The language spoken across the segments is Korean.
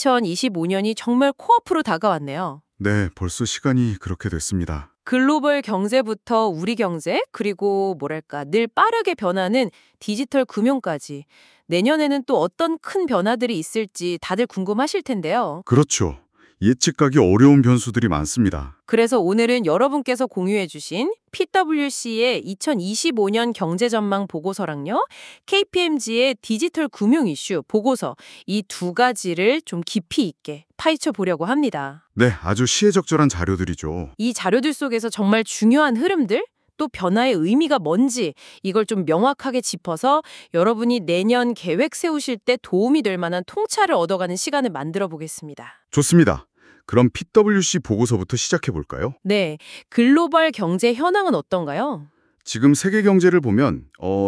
2025년이 정말 코앞으로 다가왔네요. 네, 벌써 시간이 그렇게 됐습니다. 글로벌 경제부터 우리 경제, 그리고 뭐랄까, 늘 빠르게 변하는 디지털 금융까지 내년에는 또 어떤 큰 변화들이 있을지 다들 궁금하실 텐데요. 그렇죠. 예측하기 어려운 변수들이 많습니다. 그래서 오늘은 여러분께서 공유해 주신 PwC의 2025년 경제전망 보고서랑요, KPMG의 디지털 금융 이슈 보고서, 이 두 가지를 좀 깊이 있게 파헤쳐 보려고 합니다. 네, 아주 시의적절한 자료들이죠. 이 자료들 속에서 정말 중요한 흐름들, 또 변화의 의미가 뭔지 이걸 좀 명확하게 짚어서 여러분이 내년 계획 세우실 때 도움이 될 만한 통찰을 얻어가는 시간을 만들어 보겠습니다. 좋습니다. 그럼 PwC 보고서부터 시작해 볼까요? 네, 글로벌 경제 현황은 어떤가요? 지금 세계 경제를 보면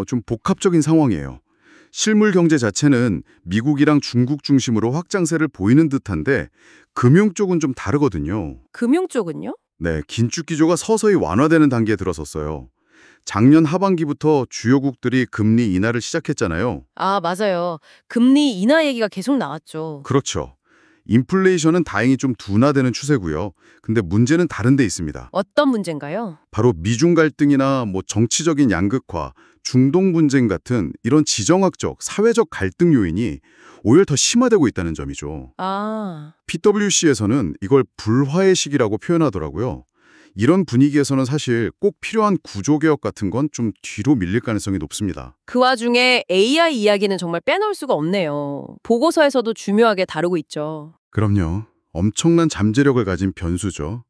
좀 복합적인 상황이에요. 실물 경제 자체는 미국이랑 중국 중심으로 확장세를 보이는 듯한데 금융 쪽은 좀 다르거든요. 금융 쪽은요? 네, 긴축 기조가 서서히 완화되는 단계에 들어섰어요. 작년 하반기부터 주요국들이 금리 인하를 시작했잖아요. 아, 맞아요. 금리 인하 얘기가 계속 나왔죠. 그렇죠. 인플레이션은 다행히 좀 둔화되는 추세고요. 근데 문제는 다른 데 있습니다. 어떤 문제인가요? 바로 미중 갈등이나 정치적인 양극화, 중동 분쟁 같은 이런 지정학적, 사회적 갈등 요인이 오히려 더 심화되고 있다는 점이죠. 아, PwC에서는 이걸 불화의 시기라고 표현하더라고요. 이런 분위기에서는 사실 꼭 필요한 구조개혁 같은 건 좀 뒤로 밀릴 가능성이 높습니다. 그 와중에 AI 이야기는 정말 빼놓을 수가 없네요. 보고서에서도 중요하게 다루고 있죠. 그럼요. 엄청난 잠재력을 가진 변수죠.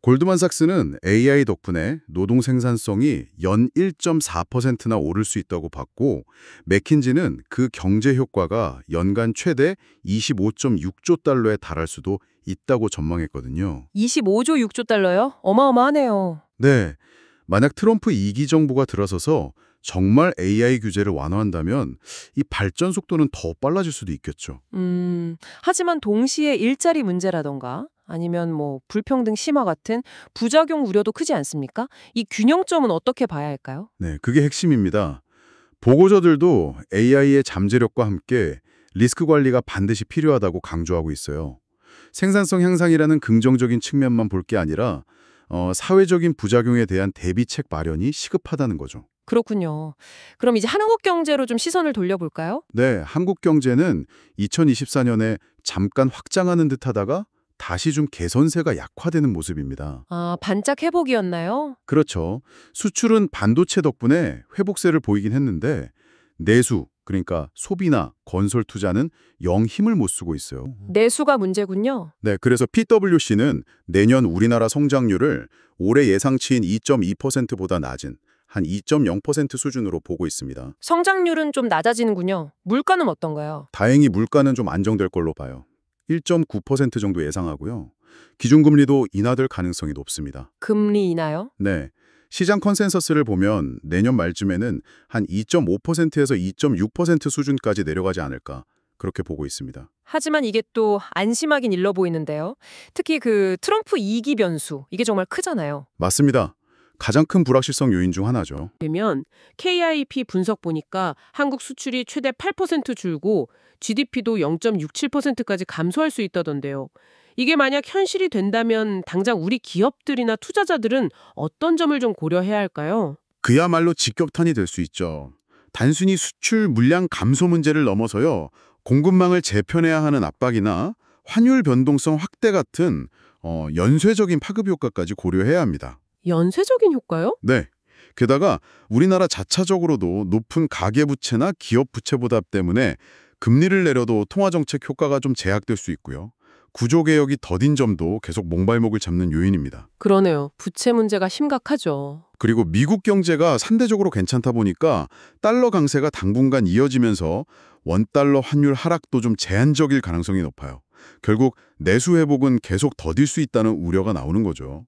골드만삭스는 AI 덕분에 노동 생산성이 연 1.4%나 오를 수 있다고 봤고, 맥킨지는 그 경제 효과가 연간 최대 25.6조 달러에 달할 수도 있다고 전망했거든요. 25조 6조 달러요? 어마어마하네요. 네, 만약 트럼프 2기 정부가 들어서서 정말 AI 규제를 완화한다면 이 발전 속도는 더 빨라질 수도 있겠죠. 하지만 동시에 일자리 문제라던가 아니면 불평등 심화 같은 부작용 우려도 크지 않습니까? 이 균형점은 어떻게 봐야 할까요? 네, 그게 핵심입니다. 보고서들도 AI의 잠재력과 함께 리스크 관리가 반드시 필요하다고 강조하고 있어요. 생산성 향상이라는 긍정적인 측면만 볼 게 아니라 사회적인 부작용에 대한 대비책 마련이 시급하다는 거죠. 그렇군요. 그럼 이제 한국 경제로 좀 시선을 돌려볼까요? 네, 한국 경제는 2024년에 잠깐 확장하는 듯하다가 다시 좀 개선세가 약화되는 모습입니다. 아, 반짝 회복이었나요? 그렇죠. 수출은 반도체 덕분에 회복세를 보이긴 했는데 내수, 그러니까 소비나 건설 투자는 영 힘을 못 쓰고 있어요. 내수가 문제군요. 네, 그래서 PwC는 내년 우리나라 성장률을 올해 예상치인 2.2%보다 낮은 한 2.0% 수준으로 보고 있습니다. 성장률은 좀 낮아지는군요. 물가는 어떤가요? 다행히 물가는 좀 안정될 걸로 봐요. 1.9% 정도 예상하고요. 기준금리도 인하될 가능성이 높습니다. 금리 인하요? 네, 시장 컨센서스를 보면 내년 말쯤에는 한 2.5%에서 2.6% 수준까지 내려가지 않을까 그렇게 보고 있습니다. 하지만 이게 또 안심하긴 일러 보이는데요. 특히 그 트럼프 2기 변수, 이게 정말 크잖아요. 맞습니다. 가장 큰 불확실성 요인 중 하나죠. 되면 KIP 분석 보니까 한국 수출이 최대 8% 줄고 GDP도 0.67%까지 감소할 수 있다던데요. 이게 만약 현실이 된다면 당장 우리 기업들이나 투자자들은 어떤 점을 좀 고려해야 할까요? 그야말로 직격탄이 될 수 있죠. 단순히 수출 물량 감소 문제를 넘어서요. 공급망을 재편해야 하는 압박이나 환율 변동성 확대 같은 연쇄적인 파급 효과까지 고려해야 합니다. 연쇄적인 효과요? 네. 게다가 우리나라 자체적으로도 높은 가계부채나 기업부채 부담 때문에 금리를 내려도 통화정책 효과가 좀 제약될 수 있고요. 구조개혁이 더딘 점도 계속 몽발목을 잡는 요인입니다. 그러네요. 부채 문제가 심각하죠. 그리고 미국 경제가 상대적으로 괜찮다 보니까 달러 강세가 당분간 이어지면서 원달러 환율 하락도 좀 제한적일 가능성이 높아요. 결국 내수 회복은 계속 더딜 수 있다는 우려가 나오는 거죠.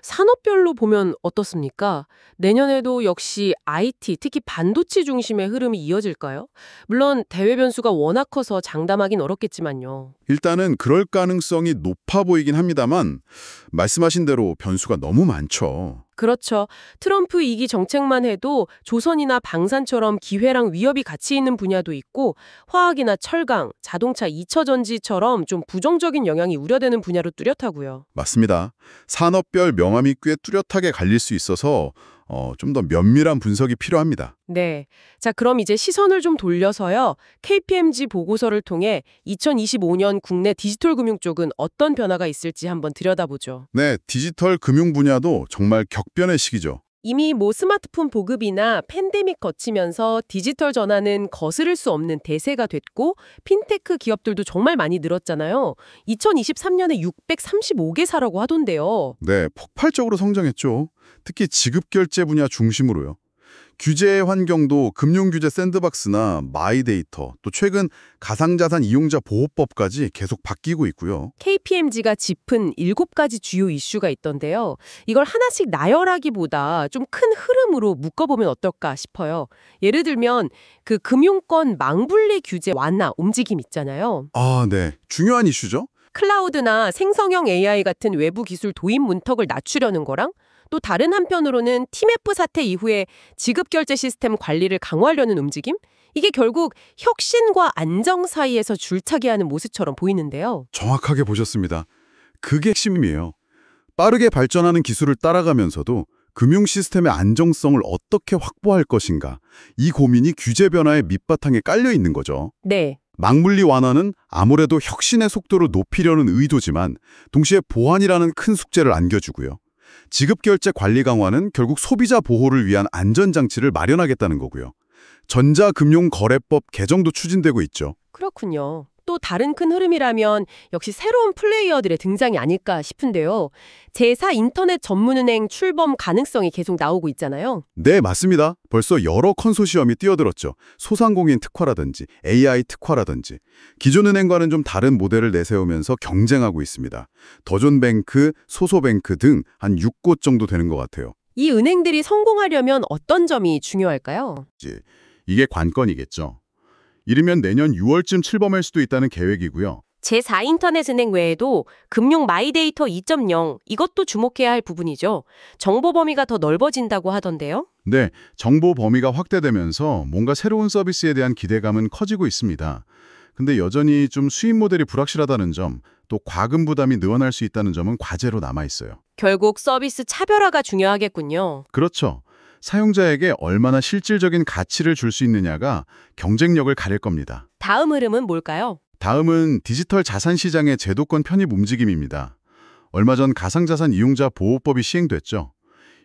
산업별로 보면 어떻습니까? 내년에도 역시 IT, 특히 반도체 중심의 흐름이 이어질까요? 물론 대외 변수가 워낙 커서 장담하긴 어렵겠지만요. 일단은 그럴 가능성이 높아 보이긴 합니다만 말씀하신 대로 변수가 너무 많죠. 그렇죠. 트럼프 2기 정책만 해도 조선이나 방산처럼 기회랑 위협이 같이 있는 분야도 있고 화학이나 철강, 자동차 2차 전지처럼 좀 부정적인 영향이 우려되는 분야로 뚜렷하고요. 맞습니다. 산업별 명암이 꽤 뚜렷하게 갈릴 수 있어서 좀 더 면밀한 분석이 필요합니다. 네. 자, 그럼 이제 시선을 좀 돌려서요. KPMG 보고서를 통해 2025년 국내 디지털 금융 쪽은 어떤 변화가 있을지 한번 들여다보죠. 네, 디지털 금융 분야도 정말 격변의 시기죠. 이미 스마트폰 보급이나 팬데믹 거치면서 디지털 전환은 거스를 수 없는 대세가 됐고 핀테크 기업들도 정말 많이 늘었잖아요. 2023년에 635개사라고 하던데요. 네, 폭발적으로 성장했죠. 특히 지급결제 분야 중심으로요. 규제 환경도 금융규제 샌드박스나 마이데이터, 또 최근 가상자산 이용자 보호법까지 계속 바뀌고 있고요. KPMG가 짚은 7가지 주요 이슈가 있던데요. 이걸 하나씩 나열하기보다 좀 큰 흐름으로 묶어보면 어떨까 싶어요. 예를 들면 그 금융권 망분리 규제 완화 움직임 있잖아요. 아, 네. 중요한 이슈죠. 클라우드나 생성형 AI 같은 외부 기술 도입 문턱을 낮추려는 거랑 또 다른 한편으로는 TMF 사태 이후에 지급결제 시스템 관리를 강화하려는 움직임? 이게 결국 혁신과 안정 사이에서 줄타기하는 모습처럼 보이는데요. 정확하게 보셨습니다. 그게 핵심이에요. 빠르게 발전하는 기술을 따라가면서도 금융 시스템의 안정성을 어떻게 확보할 것인가. 이 고민이 규제 변화의 밑바탕에 깔려 있는 거죠. 네. 망물리 완화는 아무래도 혁신의 속도를 높이려는 의도지만 동시에 보안이라는 큰 숙제를 안겨주고요. 지급결제 관리 강화는 결국 소비자 보호를 위한 안전장치를 마련하겠다는 거고요. 전자금융거래법 개정도 추진되고 있죠. 그렇군요. 또 다른 큰 흐름이라면 역시 새로운 플레이어들의 등장이 아닐까 싶은데요. 제4 인터넷 전문은행 출범 가능성이 계속 나오고 있잖아요. 네, 맞습니다. 벌써 여러 컨소시엄이 뛰어들었죠. 소상공인 특화라든지 AI 특화라든지 기존 은행과는 좀 다른 모델을 내세우면서 경쟁하고 있습니다. 더존뱅크, 소소뱅크 등 한 6곳 정도 되는 것 같아요. 이 은행들이 성공하려면 어떤 점이 중요할까요? 이게 관건이겠죠. 이르면 내년 6월쯤 출범할 수도 있다는 계획이고요. 제4 인터넷은행 외에도 금융 마이데이터 2.0 이것도 주목해야 할 부분이죠. 정보 범위가 더 넓어진다고 하던데요. 네, 정보 범위가 확대되면서 뭔가 새로운 서비스에 대한 기대감은 커지고 있습니다. 근데 여전히 좀 수입 모델이 불확실하다는 점, 또 과금 부담이 늘어날 수 있다는 점은 과제로 남아있어요. 결국 서비스 차별화가 중요하겠군요. 그렇죠. 사용자에게 얼마나 실질적인 가치를 줄 수 있느냐가 경쟁력을 가릴 겁니다. 다음 흐름은 뭘까요? 다음은 디지털 자산 시장의 제도권 편입 움직임입니다. 얼마 전 가상자산 이용자 보호법이 시행됐죠.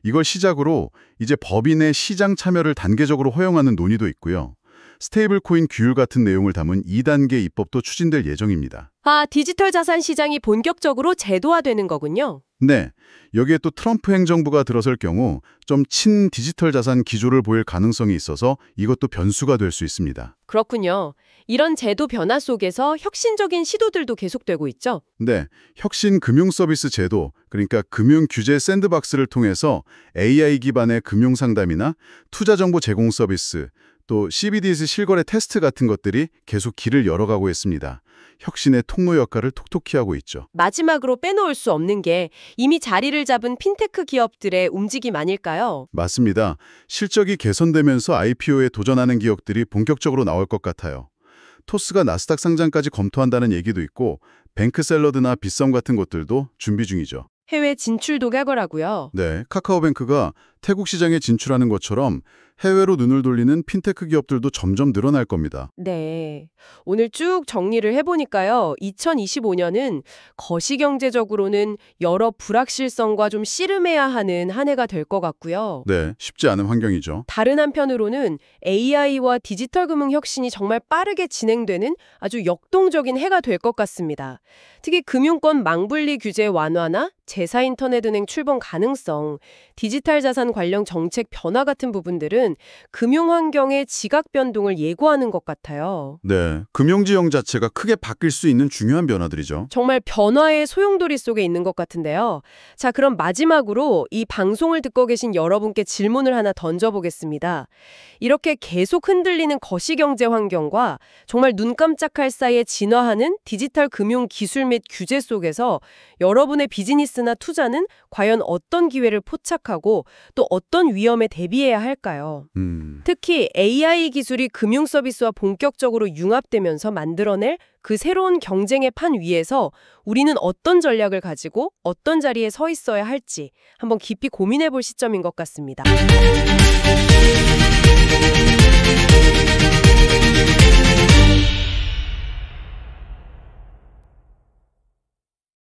이걸 시작으로 이제 법인의 시장 참여를 단계적으로 허용하는 논의도 있고요. 스테이블 코인 규율 같은 내용을 담은 2단계 입법도 추진될 예정입니다. 디지털 자산 시장이 본격적으로 제도화되는 거군요. 네, 여기에 또 트럼프 행정부가 들어설 경우 좀 친 디지털 자산 기조를 보일 가능성이 있어서 이것도 변수가 될 수 있습니다. 그렇군요. 이런 제도 변화 속에서 혁신적인 시도들도 계속되고 있죠. 네, 혁신 금융 서비스 제도, 그러니까 금융 규제 샌드박스를 통해서 AI 기반의 금융 상담이나 투자 정보 제공 서비스, 또 CBDS 실거래 테스트 같은 것들이 계속 길을 열어가고 있습니다. 혁신의 통로 역할을 톡톡히 하고 있죠. 마지막으로 빼놓을 수 없는 게 이미 자리를 잡은 핀테크 기업들의 움직임 아닐까요? 맞습니다. 실적이 개선되면서 IPO에 도전하는 기업들이 본격적으로 나올 것 같아요. 토스가 나스닥 상장까지 검토한다는 얘기도 있고 뱅크샐러드나 빗썸 같은 것들도 준비 중이죠. 해외 진출도 각오라고요. 네, 카카오뱅크가 태국 시장에 진출하는 것처럼 해외로 눈을 돌리는 핀테크 기업들도 점점 늘어날 겁니다. 네. 오늘 쭉 정리를 해보니까요. 2025년은 거시경제적으로는 여러 불확실성과 좀 씨름해야 하는 한 해가 될 것 같고요. 네, 쉽지 않은 환경이죠. 다른 한편으로는 AI와 디지털 금융 혁신이 정말 빠르게 진행되는 아주 역동적인 해가 될 것 같습니다. 특히 금융권 망분리 규제 완화나 제4 인터넷은행 출범 가능성, 디지털 자산 관련 정책 변화 같은 부분들은 금융 환경의 지각 변동을 예고하는 것 같아요. 네, 금융지형 자체가 크게 바뀔 수 있는 중요한 변화들이죠. 정말 변화의 소용돌이 속에 있는 것 같은데요. 자, 그럼 마지막으로 이 방송을 듣고 계신 여러분께 질문을 하나 던져보겠습니다. 이렇게 계속 흔들리는 거시경제 환경과 정말 눈 깜짝할 사이에 진화하는 디지털 금융 기술 및 규제 속에서 여러분의 비즈니스나 투자는 과연 어떤 기회를 포착하고 또 어떤 위험에 대비해야 할까요? 특히 AI 기술이 금융 서비스와 본격적으로 융합되면서 만들어낼 그 새로운 경쟁의 판 위에서 우리는 어떤 전략을 가지고 어떤 자리에 서 있어야 할지 한번 깊이 고민해 볼 시점인 것 같습니다.